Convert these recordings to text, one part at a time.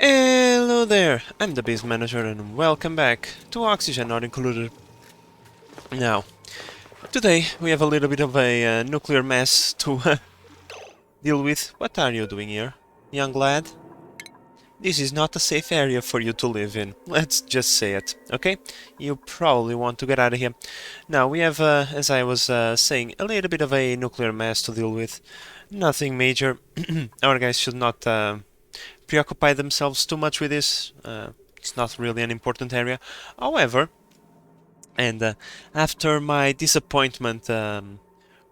Hello there, I'm the base manager and welcome back to Oxygen Not Included. Now, today we have a little bit of a nuclear mess to deal with. What are you doing here, young lad? This is not a safe area for you to live in, let's just say it, okay? You probably want to get out of here. Now, we have, as I was saying, a little bit of a nuclear mess to deal with. Nothing major. Our guys should not preoccupy themselves too much with this. It's not really an important area. However, and after my disappointment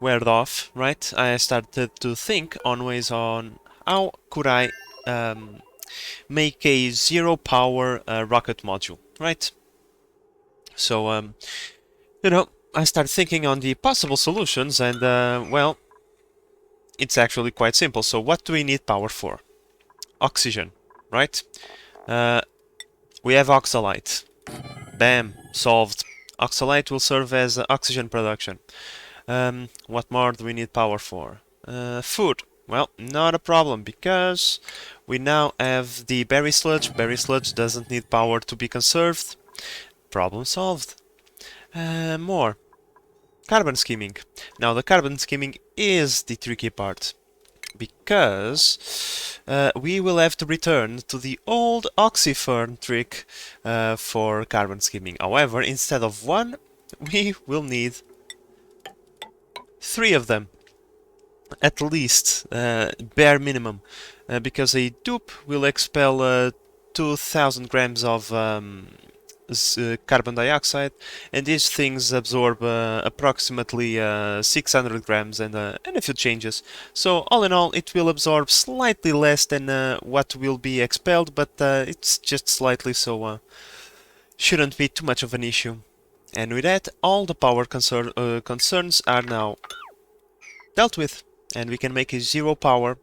weared off, right, I started to think on ways on how could I make a zero power rocket module, right? So, I started thinking on the possible solutions, and well, it's actually quite simple. So, what do we need power for? Oxygen, right? We have oxalite. Bam, solved. Oxalite will serve as oxygen production. What more do we need power for? Food. Well, not a problem, because we now have the berry sludge. Berry sludge doesn't need power to be conserved. Problem solved. More. Carbon skimming. Now, the carbon skimming is the tricky part, because we will have to return to the old oxyfern trick for carbon skimming. However, instead of one, we will need 3 of them, at least, bare minimum, because a dupe will expel 2000 grams of carbon dioxide, and these things absorb approximately 600 grams and a few changes. So all in all, it will absorb slightly less than what will be expelled, but it's just slightly, so shouldn't be too much of an issue. And with that, all the power concerns are now dealt with, and we can make a zero power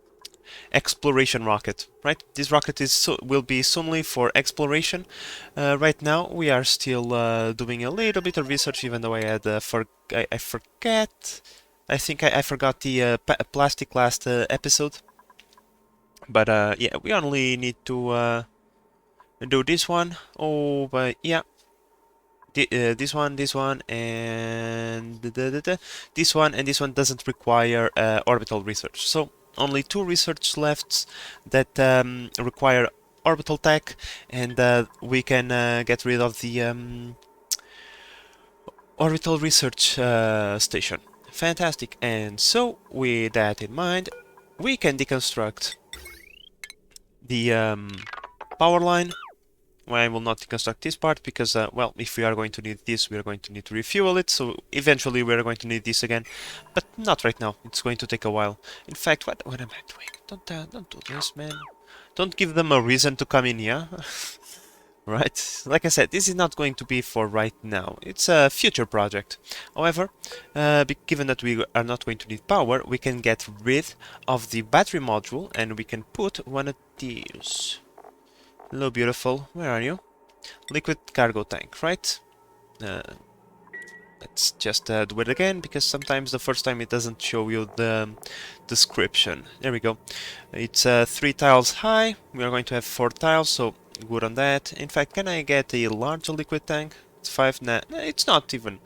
exploration rocket, right? This rocket will be solely for exploration. Right now we are still doing a little bit of research, even though I had I forget. I think I forgot the plastic last episode. But yeah, we only need to do this one. Oh, but yeah. This one, and this one, and this one doesn't require orbital research. So only 2 research left that require orbital tech, and we can get rid of the orbital research station. Fantastic. And so, with that in mind, we can deconstruct the power line. Well, I will not deconstruct this part because, well, if we are going to need this, we are going to need to refuel it, so eventually we are going to need this again, but not right now. It's going to take a while. In fact, what am I doing? Don't do this, man. Don't give them a reason to come in here. Right? Like I said, this is not going to be for right now. It's a future project. However, given that we are not going to need power, we can get rid of the battery module and we can put one of these. Hello, beautiful. Where are you? Liquid cargo tank, right? Let's just do it again, because sometimes the first time it doesn't show you the description. There we go. It's 3 tiles high. We are going to have 4 tiles, so good on that. In fact, can I get a larger liquid tank? It's 5. Nah, it's not even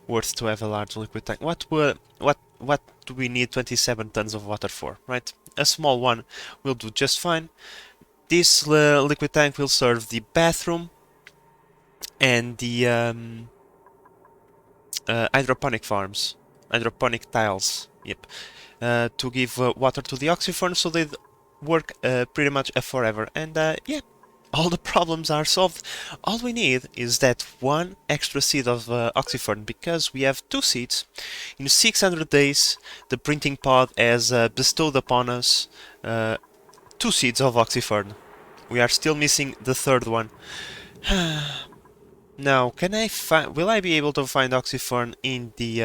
worth to have a large liquid tank. What do we need 27 tons of water for, right? A small one will do just fine. This liquid tank will serve the bathroom and the hydroponic farms, hydroponic tiles, yep, to give water to the oxyfern, so they work pretty much forever. And yeah, all the problems are solved. All we need is that one extra seed of oxyfern, because we have 2 seeds. In 600 days, the printing pod has bestowed upon us 2 seeds of oxyfern. We are still missing the 3rd one. Now, will I be able to find oxyfern in the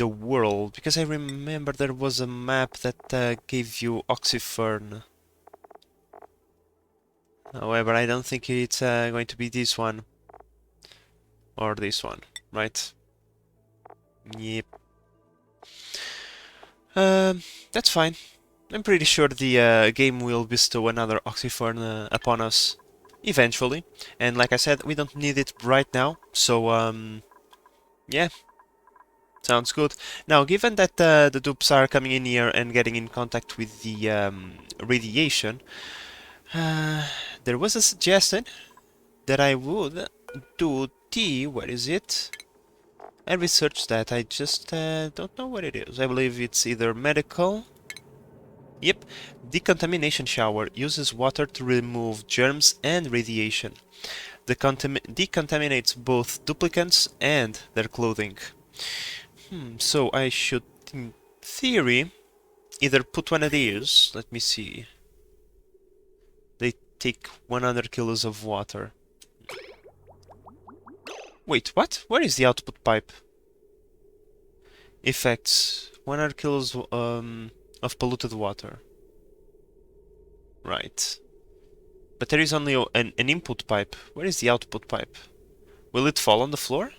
world? Because I remember there was a map that gave you oxyfern. However, I don't think it's going to be this one or this one, right? Yep. That's fine. I'm pretty sure the game will bestow another oxyphone upon us eventually. And like I said, we don't need it right now. So, yeah, sounds good. Now, given that the dupes are coming in here and getting in contact with the radiation, there was a suggestion that I would do where is it? I researched that, I just don't know what it is. I believe it's either medical. Yep, decontamination shower uses water to remove germs and radiation. Decontaminates both duplicants and their clothing. So I should, in theory, either put one of these. Let me see. They take 100 kilos of water. Wait, what? Where is the output pipe? Effects. 100 kilos of polluted water. Right. But there is only an input pipe. Where is the output pipe? Will it fall on the floor?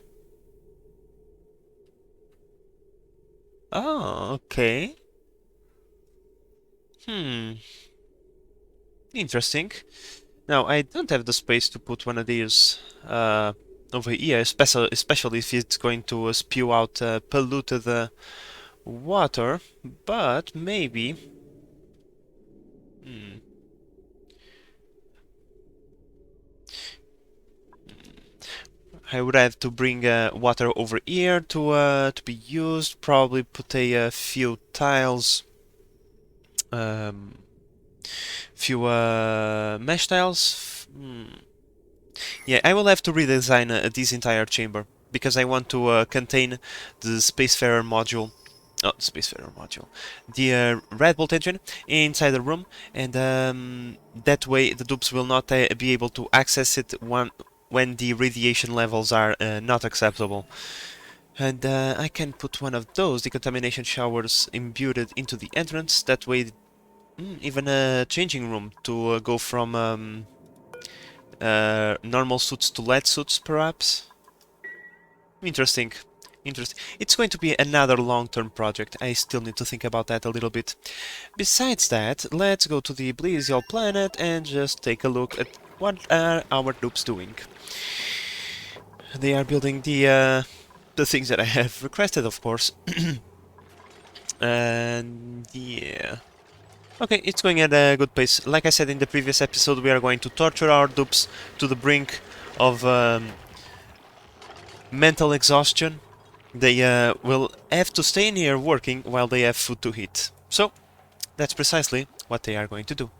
Oh, okay. Interesting. Now, I don't have the space to put one of these over here, especially if it's going to spew out polluted water, but maybe... I would have to bring water over here to be used, probably put a few tiles, few mesh tiles. Yeah, I will have to redesign this entire chamber because I want to contain the Spacefarer module. Oh, Spacefarer module. The Red Bolt engine inside the room, and that way the dupes will not be able to access it when the radiation levels are not acceptable. And I can put one of those decontamination showers imbued into the entrance. That way, even a changing room to go from normal suits to lead suits, perhaps. Interesting. Interesting. It's going to be another long-term project. I still need to think about that a little bit. Besides that, let's go to the Blizzial planet and just take a look at what are our dupes doing. They are building the things that I have requested, of course. And yeah. Okay, it's going at a good pace. Like I said in the previous episode, we are going to torture our dupes to the brink of mental exhaustion. They will have to stay in here working while they have food to eat. So, that's precisely what they are going to do.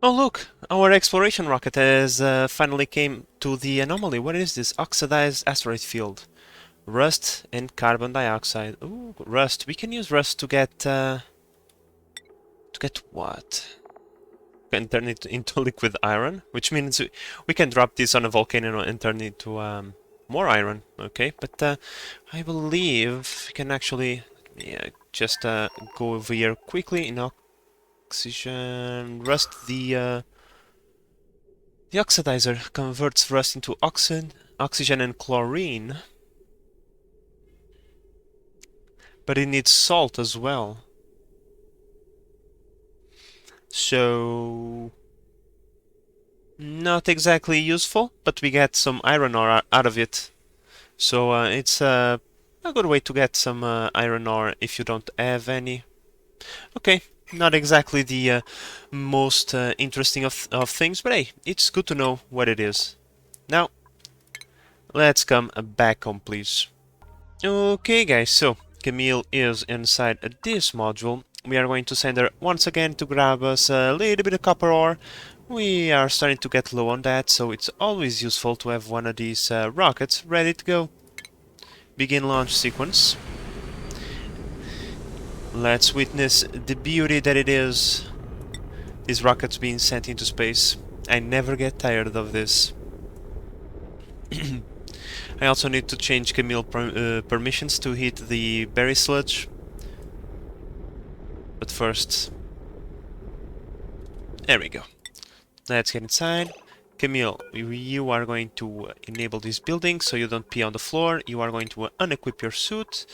Oh look, our exploration rocket has finally came to the anomaly. What is this? Oxidized asteroid field. Rust and carbon dioxide. Ooh, rust. We can use rust to get what? We can turn it into liquid iron, which means we can drop this on a volcano and turn it to more iron. Okay, but I believe we can actually just go over here quickly in oxygen. Rust. The oxidizer converts rust into oxygen and chlorine, but it needs salt as well. So, not exactly useful, but we get some iron ore out of it. So it's a good way to get some iron ore if you don't have any. Okay, not exactly the most interesting of things, but hey, it's good to know what it is. Now, let's come back home, please. Okay, guys, so Camille is inside this module. We are going to send her once again to grab us a little bit of copper ore. We are starting to get low on that, so it's always useful to have one of these rockets ready to go. Begin launch sequence. Let's witness the beauty that it is. These rockets being sent into space. I never get tired of this. I also need to change Camille permissions to hit the berry sludge. But first... There we go. Let's get inside. Camille, you are going to enable this building so you don't pee on the floor. You are going to unequip your suit.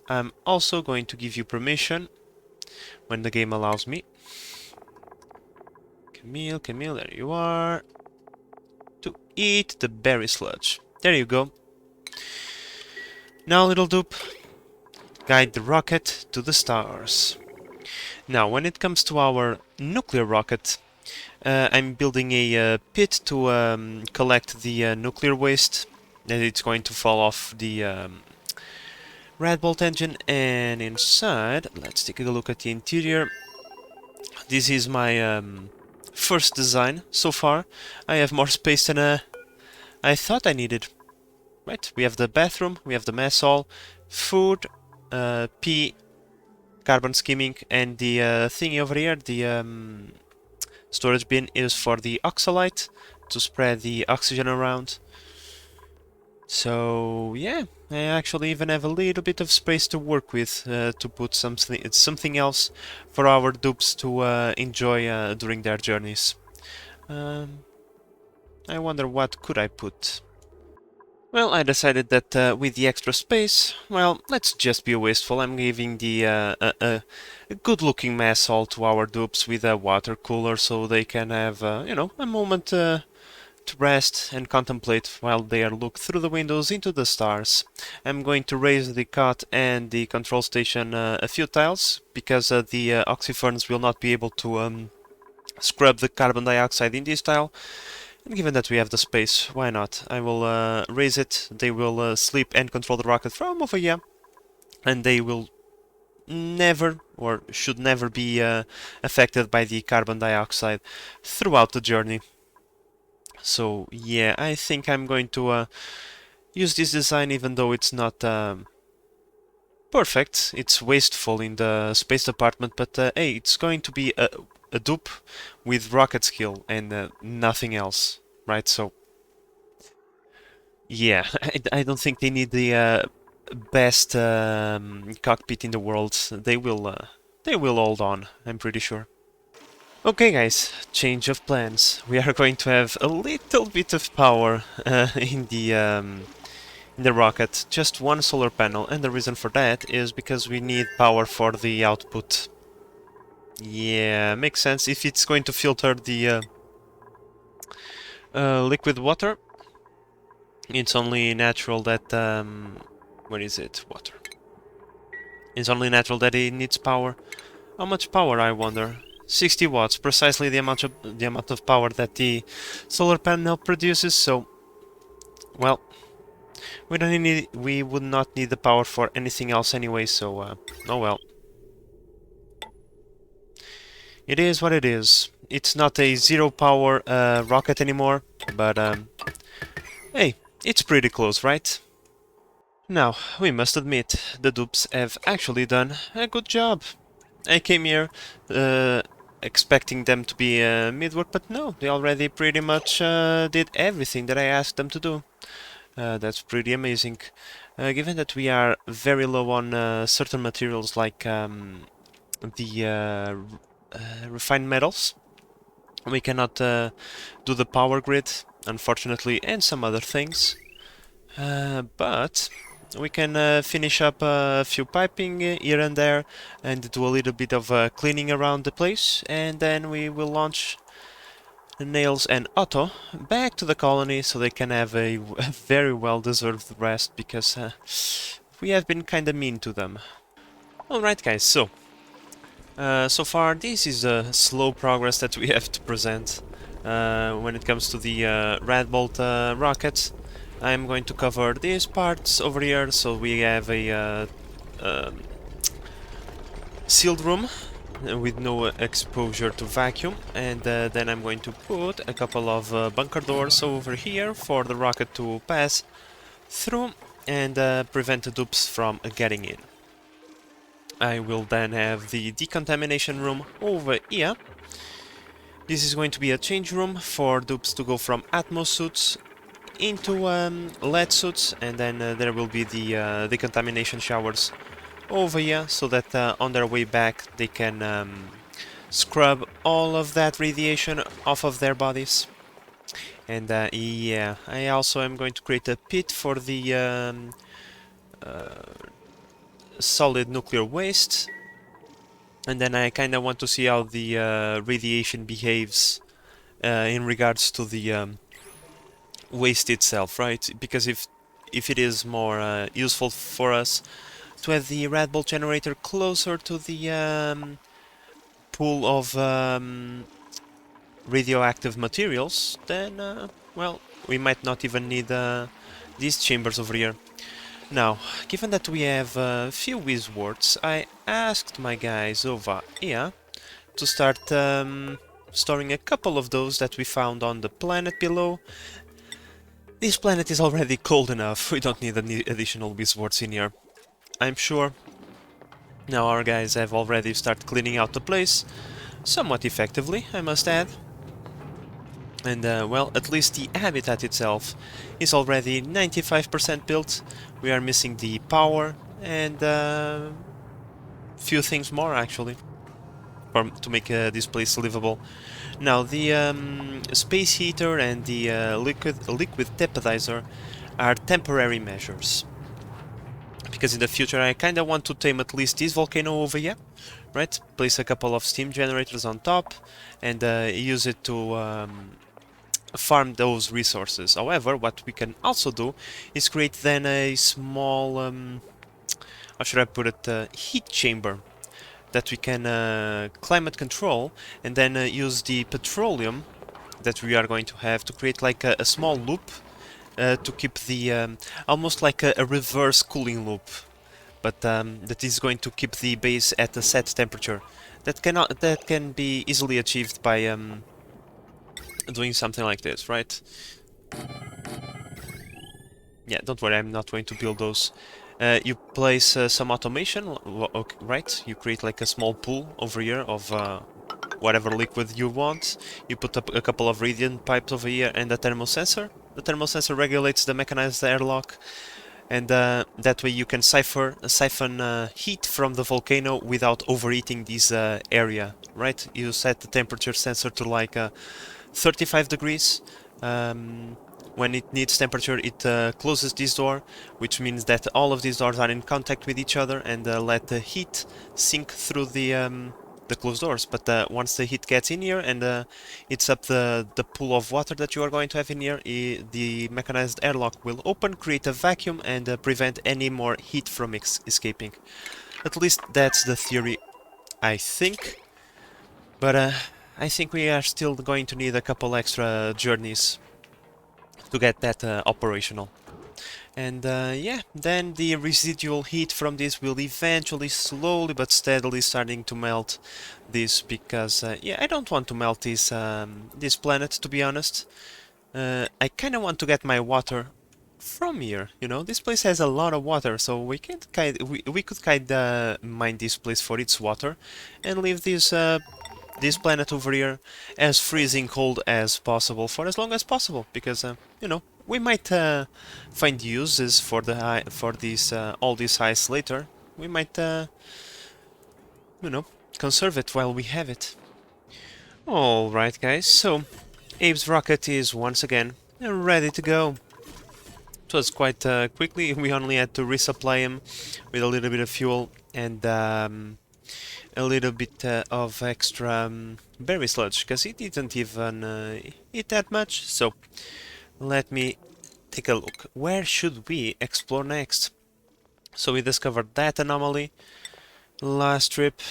I'm also going to give you permission when the game allows me. Camille, there you are. To eat the berry sludge. There you go. Now, little dupe, guide the rocket to the stars. Now, when it comes to our nuclear rocket, I'm building a pit to collect the nuclear waste, and it's going to fall off the Radbolt engine. And inside, let's take a look at the interior. This is my first design so far. I have more space than I thought I needed. Right, we have the bathroom, we have the mess hall, food, pee, carbon skimming, and the thingy over here, the storage bin, is for the oxalite to spread the oxygen around. So yeah, I actually even have a little bit of space to work with to put something else for our dupes to enjoy during their journeys. I wonder what could I put. Well, I decided that with the extra space, well, let's just be wasteful. I'm giving the a good-looking mess hall to our dupes with a water cooler so they can have, you know, a moment to rest and contemplate while they look through the windows into the stars. I'm going to raise the cot and the control station a few tiles because the oxyferns will not be able to scrub the carbon dioxide in this tile. And given that we have the space, why not? I will raise it, they will sleep and control the rocket from over here, and they will never, or should never be affected by the carbon dioxide throughout the journey. So yeah, I think I'm going to use this design even though it's not perfect. It's wasteful in the space department, but hey, it's going to be a dupe with rocket skill and nothing else, right? So yeah, I don't think they need the best cockpit in the world. They will hold on, I'm pretty sure. Okay guys, change of plans. We are going to have a little bit of power in the rocket, just one solar panel, and the reason for that is because we need power for the output. Yeah, makes sense. If it's going to filter the liquid water, it's only natural that where is it? Water. It's only natural that it needs power. How much power, I wonder? 60 watts, precisely the amount of power that the solar panel produces. So, well, we would not need the power for anything else anyway. So, oh well. It is what it is. It's not a zero power rocket anymore, but hey, it's pretty close, right? Now, we must admit, the dupes have actually done a good job. I came here expecting them to be mid-work, but no, they already pretty much did everything that I asked them to do. That's pretty amazing. Given that we are very low on certain materials like the refined metals, we cannot do the power grid, unfortunately, and some other things. But we can finish up a few piping here and there and do a little bit of cleaning around the place, and then we will launch Nails and Otto back to the colony so they can have a very well-deserved rest, because we have been kinda mean to them. Alright guys, so far this is a slow progress that we have to present when it comes to the Radbolt rocket. I'm going to cover these parts over here, so we have a sealed room with no exposure to vacuum, and then I'm going to put a couple of bunker doors over here for the rocket to pass through and prevent the dupes from getting in. I will then have the decontamination room over here. This is going to be a change room for dupes to go from Atmos suits into lead suits, and then there will be the decontamination showers over here, so that on their way back they can scrub all of that radiation off of their bodies. And yeah, I also am going to create a pit for the solid nuclear waste, and then I kinda want to see how the radiation behaves in regards to the waste itself, right? Because if it is more useful for us to have the Red Bull generator closer to the pool of radioactive materials, then, well, we might not even need these chambers over here. Now, given that we have a few wizwards, I asked my guys over here to start storing a couple of those that we found on the planet below. This planet is already cold enough, we don't need any additional wizwards in here, I'm sure. Now our guys have already started cleaning out the place, somewhat effectively, I must add. And, well, at least the habitat itself is already 95% built. We are missing the power and few things more, actually, to make this place livable. Now, the space heater and the liquid tepidhizer are temporary measures. Because in the future I kinda want to tame at least this volcano over here, right? Place a couple of steam generators on top and use it to farm those resources. However, what we can also do is create then a small, how should I put it, heat chamber that we can climate control, and then use the petroleum that we are going to have to create like a small loop to keep the, almost like a reverse cooling loop, but that is going to keep the base at a set temperature. That can be easily achieved by doing something like this, right? Yeah, don't worry, I'm not going to build those. You place some automation, okay, right? You create like a small pool over here of whatever liquid you want. You put up a couple of radiant pipes over here and a thermal sensor. The thermal sensor regulates the mechanized airlock, and that way you can siphon heat from the volcano without overheating this area, right? You set the temperature sensor to like 35 degrees. When it needs temperature, it closes this door, which means that all of these doors are in contact with each other and let the heat sink through the closed doors. But once the heat gets in here and it's up the pool of water that you are going to have in here, the mechanized airlock will open, create a vacuum, and prevent any more heat from escaping. At least that's the theory, I think. But I think we are still going to need a couple extra journeys to get that operational. And yeah, then the residual heat from this will eventually slowly but steadily starting to melt this, because yeah, I don't want to melt this planet, to be honest. I kind of want to get my water from here, you know. This place has a lot of water, so we could kinda mine this place for its water and leave this planet over here as freezing cold as possible for as long as possible, because you know, we might find uses for all this ice later. We might you know, conserve it while we have it. Alright guys, so Abe's rocket is once again ready to go. It was quite quickly. We only had to resupply him with a little bit of fuel and a little bit of extra berry sludge, because he didn't even eat that much. So let me take a look. Where should we explore next? So we discovered that anomaly last trip.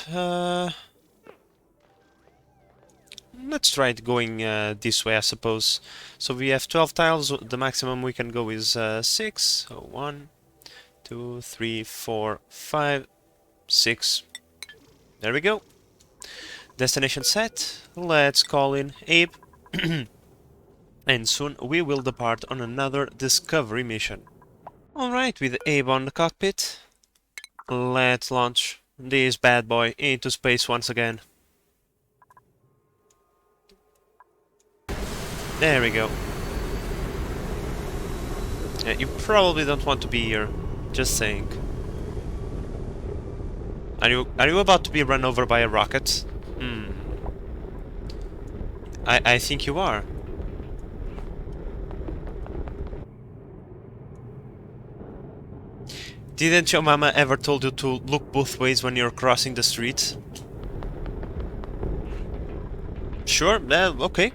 Let's try it going this way, I suppose. So we have 12 tiles. The maximum we can go is 6. So 1, 2, 3, 4, 5, 6. There we go. Destination set. Let's call in Abe. And soon we will depart on another discovery mission. Alright, with Abe on the cockpit, let's launch this bad boy into space once again. There we go. Yeah, you probably don't want to be here, just saying. Are you about to be run over by a rocket? I think you are. Didn't your mama ever told you to look both ways when you're crossing the street? Sure, okay.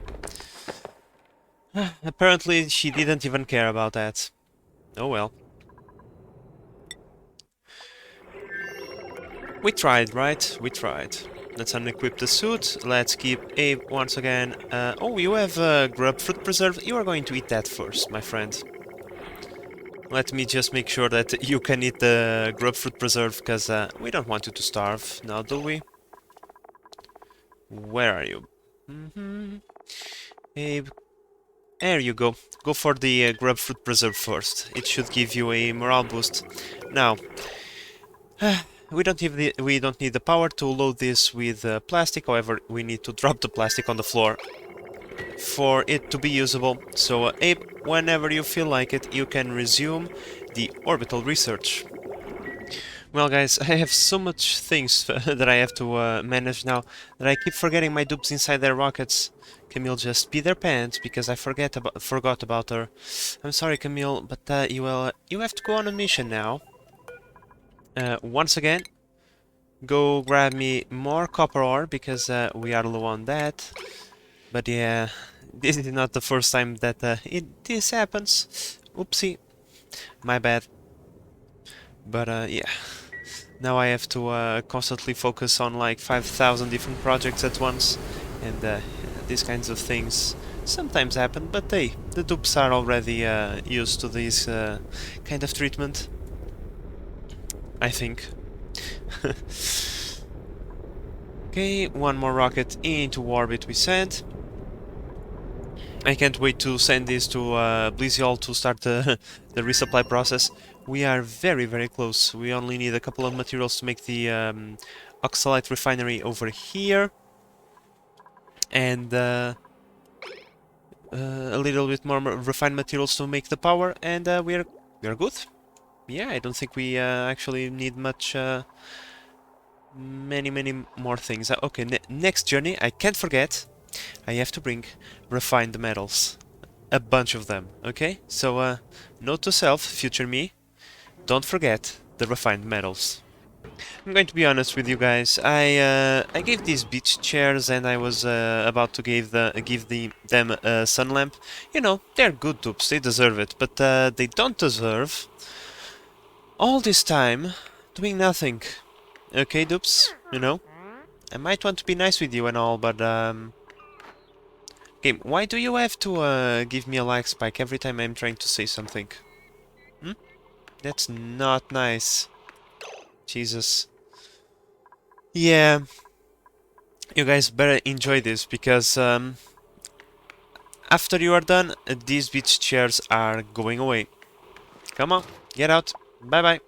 Apparently she didn't even care about that. Oh well. We tried, right? We tried. Let's unequip the suit. Let's keep Abe once again. Oh, you have grub fruit preserve. You are going to eat that first, my friend. Let me just make sure that you can eat the grub fruit preserve, because we don't want you to starve, now do we? Where are you? Abe, there you go. Go for the grub fruit preserve first. It should give you a morale boost. Now, we don't need the power to load this with plastic. However, we need to drop the plastic on the floor for it to be usable. So, Abe, whenever you feel like it, you can resume the orbital research. Well, guys, I have so much things that I have to manage now that I keep forgetting my dupes inside their rockets. Camille just pee their pants because I forgot about her. I'm sorry, Camille, but you have to go on a mission now. Once again, go grab me more copper ore because we are low on that. But yeah, this is not the first time that this happens. Oopsie, my bad. But yeah. Now I have to constantly focus on like 5,000 different projects at once, and these kinds of things sometimes happen, but hey, the dupes are already used to this kind of treatment, I think. Okay, one more rocket into orbit we sent. I can't wait to send this to Blizzard to start the resupply process. We are very, very close. We only need a couple of materials to make the oxalite refinery over here. And a little bit more refined materials to make the power, and we're good. Yeah, I don't think we actually need much, many more things. Okay, next journey, I can't forget, I have to bring refined metals. A bunch of them, okay? So, note to self, future me, don't forget the refined metals. I'm going to be honest with you guys. I gave these beach chairs, and I was about to give them a sun lamp. You know, they're good dupes. They deserve it, but they don't deserve all this time doing nothing. Okay, dupes. You know, I might want to be nice with you and all, but game. Why do you have to give me a like spike every time I'm trying to say something? Hmm? That's not nice. Jesus. Yeah. You guys better enjoy this, because after you are done, these beach chairs are going away. Come on, get out. Bye-bye.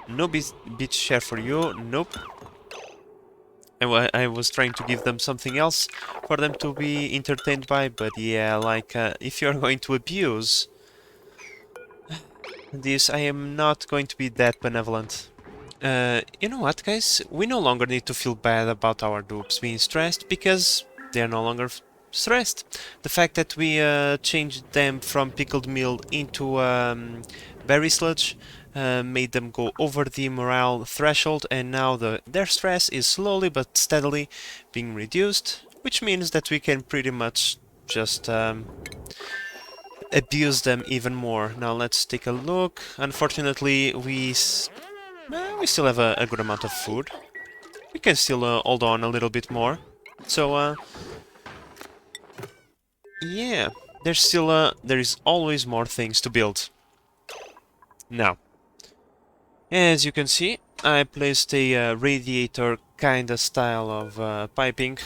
No beach chair for you. Nope. I was trying to give them something else for them to be entertained by, but yeah, like, if you're going to abuse this, I am not going to be that benevolent. You know what, guys? We no longer need to feel bad about our dupes being stressed, because they're no longer stressed. The fact that we changed them from pickled meal into berry sludge made them go over the morale threshold, and now their stress is slowly but steadily being reduced, which means that we can pretty much just abuse them even more. Now let's take a look. Unfortunately, we still have a good amount of food. We can still hold on a little bit more. So, yeah, there is always more things to build. Now, as you can see, I placed a radiator kinda style of piping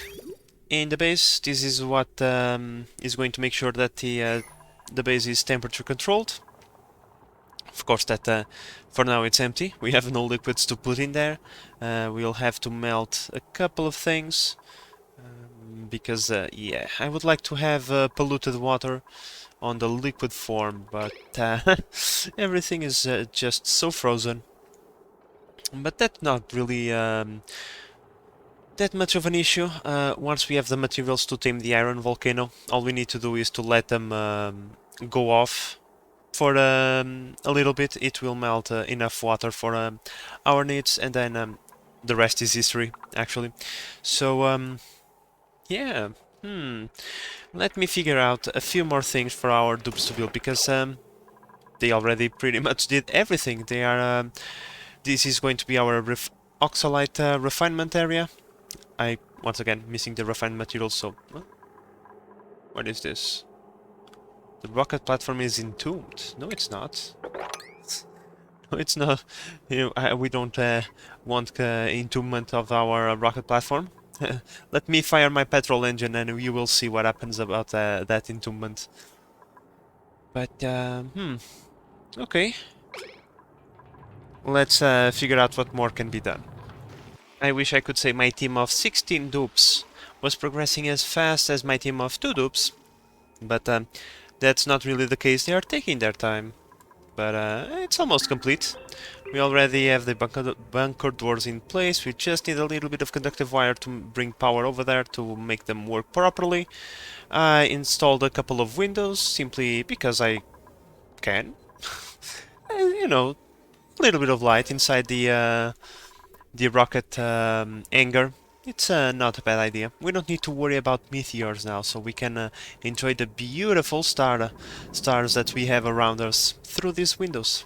in the base. This is what is going to make sure that the base is temperature controlled. Of course, that for now it's empty. We have no liquids to put in there. We'll have to melt a couple of things. Because, yeah, I would like to have polluted water on the liquid form, but everything is just so frozen. But that's not really that much of an issue. Once we have the materials to tame the iron volcano, all we need to do is to let them go off for a little bit. It will melt enough water for our needs, and then the rest is history, actually. So, yeah. Let me figure out a few more things for our dupes to build, because they already pretty much did everything. They are. This is going to be our oxalite refinement area. Once again, missing the refined material, so... What is this? The rocket platform is entombed. No, it's not. No, it's not. We don't want entombment of our rocket platform. Let me fire my petrol engine and you will see what happens about that entombment. But, okay. Let's figure out what more can be done. I wish I could say my team of 16 dupes was progressing as fast as my team of 2 dupes, but that's not really the case. They are taking their time, but it's almost complete. We already have the bunker doors in place. We just need a little bit of conductive wire to bring power over there to make them work properly. I installed a couple of windows simply because I can. You know, a little bit of light inside the rocket hangar. It's not a bad idea. We don't need to worry about meteors now, so we can enjoy the beautiful stars that we have around us through these windows.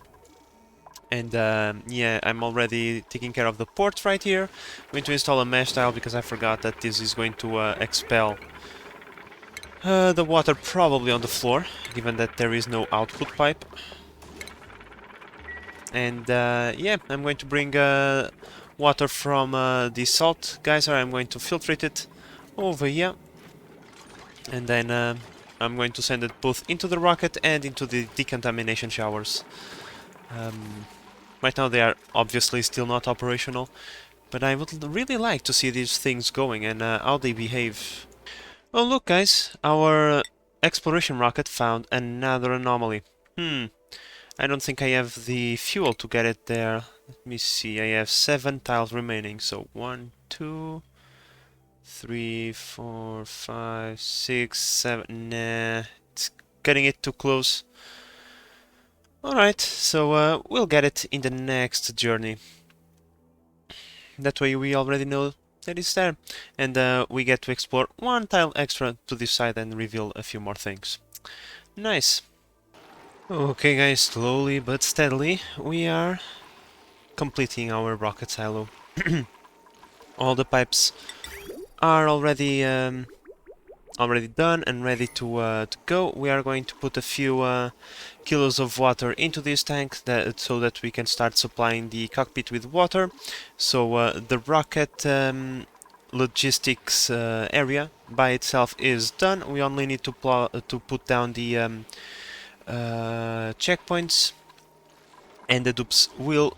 And yeah, I'm already taking care of the port right here. I'm going to install a mesh tile because I forgot that this is going to expel the water probably on the floor, given that there is no output pipe. And yeah, I'm going to bring water from the salt geyser. I'm going to filtrate it over here, and then I'm going to send it both into the rocket and into the decontamination showers. Right now they are obviously still not operational, but I would really like to see these things going and how they behave. Oh look guys, our exploration rocket found another anomaly. I don't think I have the fuel to get it there. Let me see, I have 7 tiles remaining, so 1, 2, 3, 4, 5, 6, 7, nah, it's getting it too close. Alright, so we'll get it in the next journey. That way we already know that it's there, and we get to explore 1 tile extra to this side and reveal a few more things. Nice. Okay guys, slowly but steadily we are completing our rocket silo. All the pipes are already done and ready to go. We are going to put a few kilos of water into this tank so that we can start supplying the cockpit with water. So the rocket logistics area by itself is done. We only need to put down the checkpoints, and the dupes will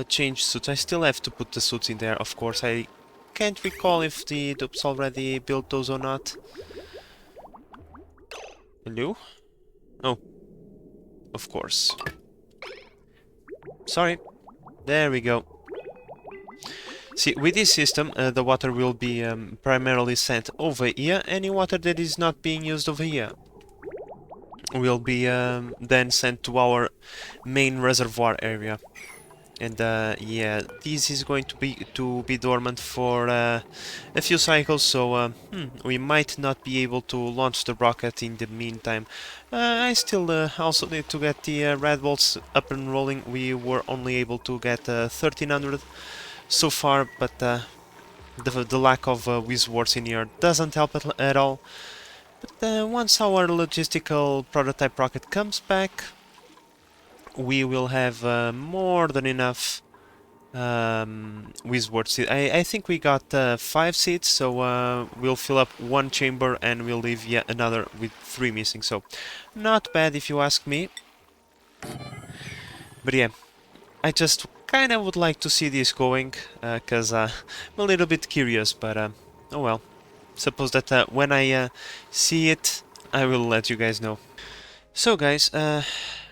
change suits. I still have to put the suits in there, of course. I can't recall if the dupes already built those or not. Hello? Oh, of course. Sorry. There we go. See, with this system, the water will be primarily sent over here. Any water that is not being used over here will be then sent to our main reservoir area. And yeah, this is going to be dormant for a few cycles, so we might not be able to launch the rocket in the meantime. I still also need to get the red bolts up and rolling. We were only able to get 1300 so far, but the lack of Wizwards in here doesn't help at all. But once our logistical prototype rocket comes back, we will have more than enough Wizward seats. I think we got 5 seats, so we'll fill up 1 chamber and we'll leave yet another with 3 missing. So not bad if you ask me. But yeah, I just kind of would like to see this going, because I'm a little bit curious, but oh well. Suppose that when I see it, I will let you guys know. So guys,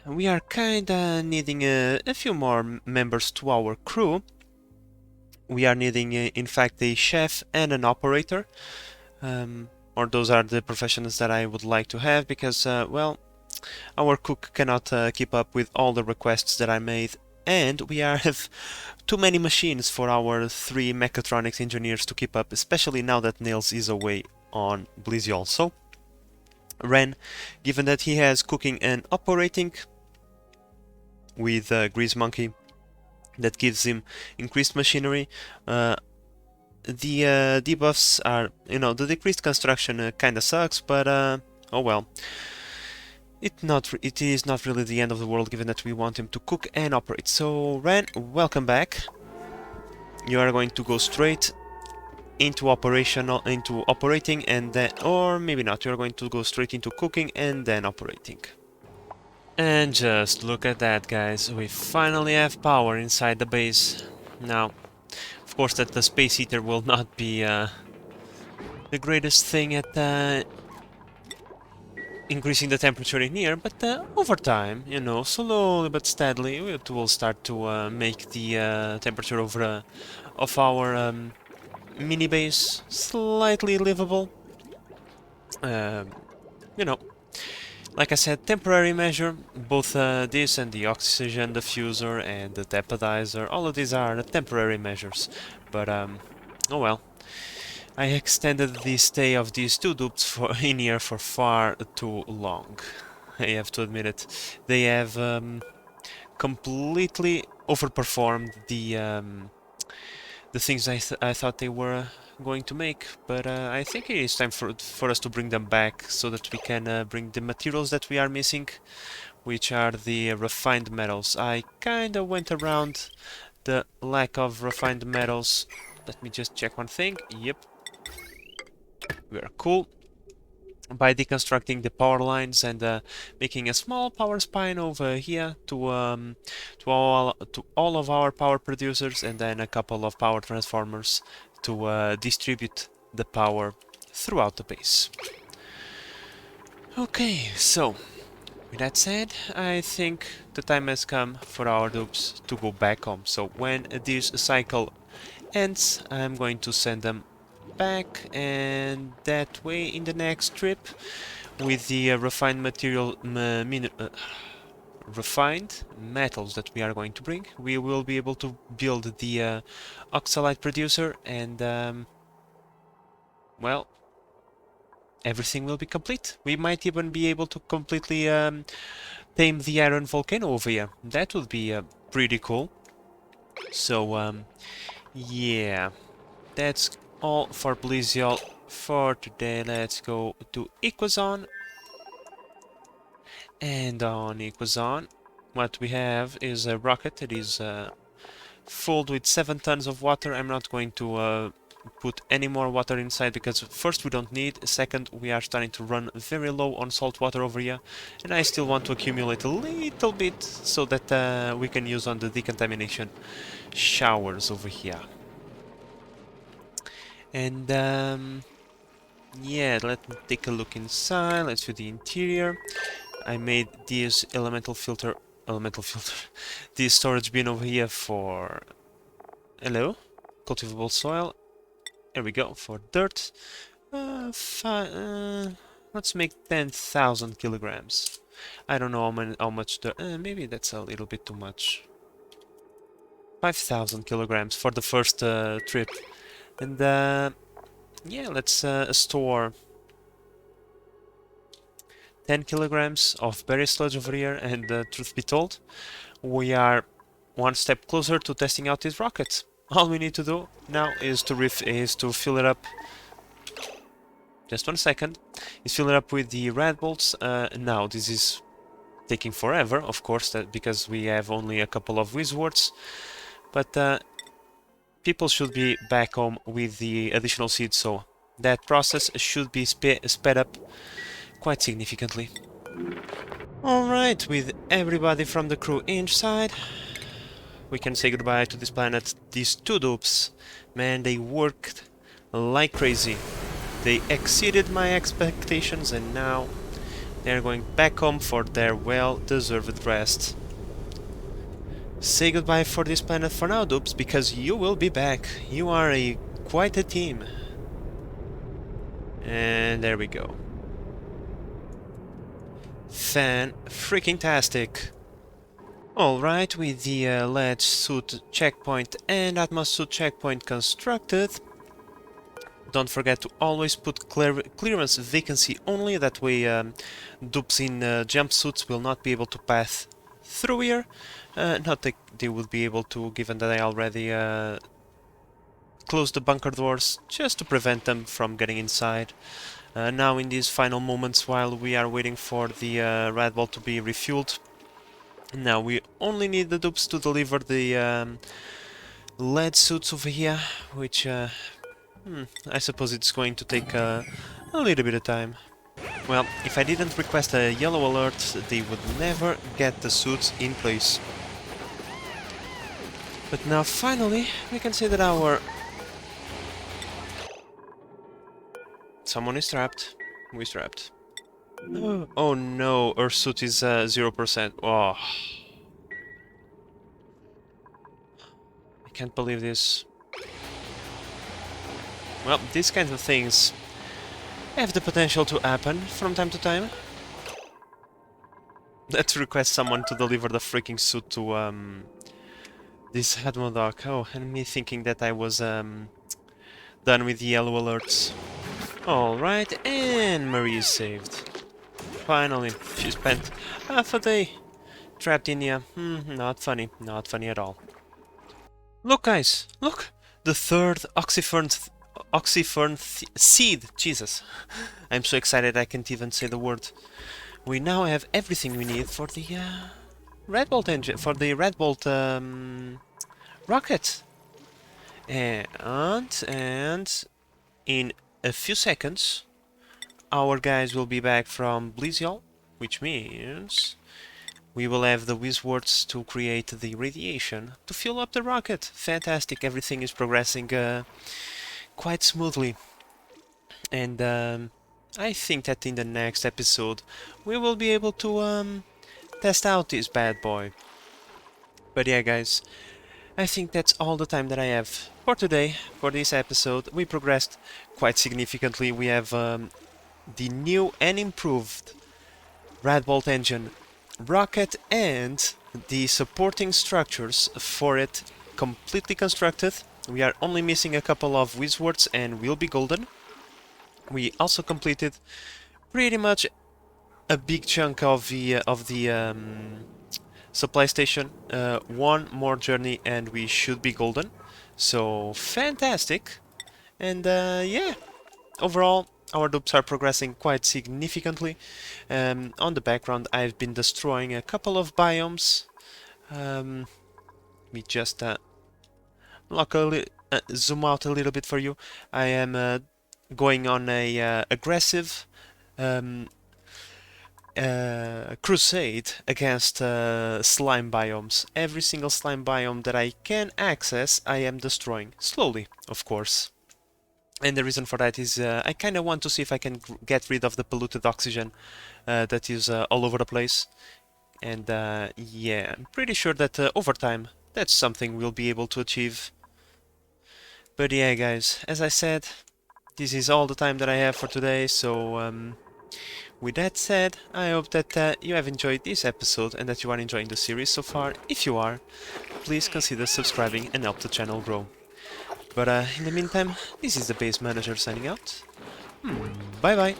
we are kinda needing a few more members to our crew. We are needing, in fact, a chef and an operator. Or those are the professions that I would like to have, because, well, our cook cannot keep up with all the requests that I made, and we have too many machines for our 3 mechatronics engineers to keep up, especially now that Nails is away. on Blizzy also. Ren, given that he has cooking and operating with Grease Monkey, that gives him increased machinery. The debuffs are, the decreased construction kinda sucks, but oh well. It is not really the end of the world, given that we want him to cook and operate. So Ren, welcome back. You are going to go straight into operating, and then, or maybe not. You are going to go straight into cooking and then operating. And just look at that, guys. We finally have power inside the base. Now, of course, that the space heater will not be the greatest thing at increasing the temperature in here, but over time, slowly but steadily, it will start to make the temperature of our mini base slightly livable. You know, like I said, temporary measure. Both this and the oxygen diffuser and the depodizer, all of these are temporary measures. But oh well. I extended the stay of these two dupes in here for far too long. I have to admit it. They have completely overperformed the things I thought they were going to make, but I think it is time for us to bring them back so that we can bring the materials that we are missing, which are the refined metals. I kinda went around the lack of refined metals. Let me just check one thing. Yep. We are cool. By deconstructing the power lines and making a small power spine over here to all of our power producers, and then a couple of power transformers to distribute the power throughout the base. Okay, so with that said, I think the time has come for our dupes to go back home. So when this cycle ends, I'm going to send them back, and that way in the next trip with the refined refined metals that we are going to bring, we will be able to build the oxalite producer, and well, everything will be complete. We might even be able to completely tame the iron volcano over here. That would be pretty cool. So yeah, that's all for Blizzle for today. Let's go to Equazon. And on Equazon, what we have is a rocket. It is filled with 7 tons of water. I'm not going to put any more water inside because first we don't need, second we are starting to run very low on salt water over here, and I still want to accumulate a little bit so that we can use on the decontamination showers over here. And yeah, let me take a look inside. Let's view the interior. I made this elemental filter, this storage bin over here for, hello, cultivable soil. There we go, for dirt. Let's make 10,000 kilograms. I don't know how much dirt, maybe that's a little bit too much. 5,000 kilograms for the first trip. And yeah, let's store 10 kilograms of berry sludge over here, and truth be told, we are one step closer to testing out these rockets. All we need to do now is to fill it up. Just 1 second. Is fill it up with the red bolts. Now this is taking forever, of course, because we have only a couple of wizards. But people should be back home with the additional seeds, so that process should be sped up quite significantly. Alright, with everybody from the crew inside, we can say goodbye to this planet. These two dupes, man, they worked like crazy. They exceeded my expectations, and now they're going back home for their well-deserved rest. Say goodbye for this planet for now, dupes, because you will be back. You are quite a team. And there we go. Fan-freaking-tastic. Alright, with the ledge suit checkpoint and atmos suit checkpoint constructed, Don't forget to always put clearance vacancy only, that way dupes in jumpsuits will not be able to pass through here. Not that they would be able to, given that I already closed the bunker doors, just to prevent them from getting inside. Now in these final moments while we are waiting for the red ball to be refueled, now we only need the dupes to deliver the lead suits over here, which I suppose it's going to take a little bit of time. Well, if I didn't request a yellow alert, they would never get the suits in place. But now finally we can say that our... Someone is trapped. Who is trapped? Oh no, our suit is 0%. Oh. I can't believe this. Well, these kinds of things have the potential to happen from time to time. Let's request someone to deliver the freaking suit to this Admiral Dock. Oh, and me thinking that I was done with the yellow alerts. Alright, and Marie is saved. Finally, she spent half a day trapped in here. Not funny, not funny at all. Look guys, look! The third oxyfern seed! Jesus! I'm so excited I can't even say the word. We now have everything we need for the Red Bolt engine, for the Red Bolt rocket. And in a few seconds our guys will be back from Blizzle, which means we will have the Wizwards to create the radiation to fuel up the rocket. Fantastic, everything is progressing quite smoothly. And I think that in the next episode we will be able to test out this bad boy. But yeah guys, I think that's all the time that I have for today, for this episode. We progressed quite significantly. We have the new and improved Red Bolt engine rocket and the supporting structures for it completely constructed. We are only missing a couple of Wizwards and we'll be golden. We also completed pretty much a big chunk of the supply station. One more journey and we should be golden. So fantastic. And yeah, overall our dupes are progressing quite significantly. On the background I've been destroying a couple of biomes. We just zoom out a little bit for you. I am going on a aggressive crusade against slime biomes. Every single slime biome that I can access I am destroying, slowly of course. And the reason for that is I kind of want to see if I can get rid of the polluted oxygen that is all over the place. And yeah, I'm pretty sure that over time that's something we'll be able to achieve. But yeah guys, as I said, this is all the time that I have for today, so with that said, I hope that you have enjoyed this episode and that you are enjoying the series so far. If you are, please consider subscribing and help the channel grow. But in the meantime, this is the Base Manager signing out. Bye bye!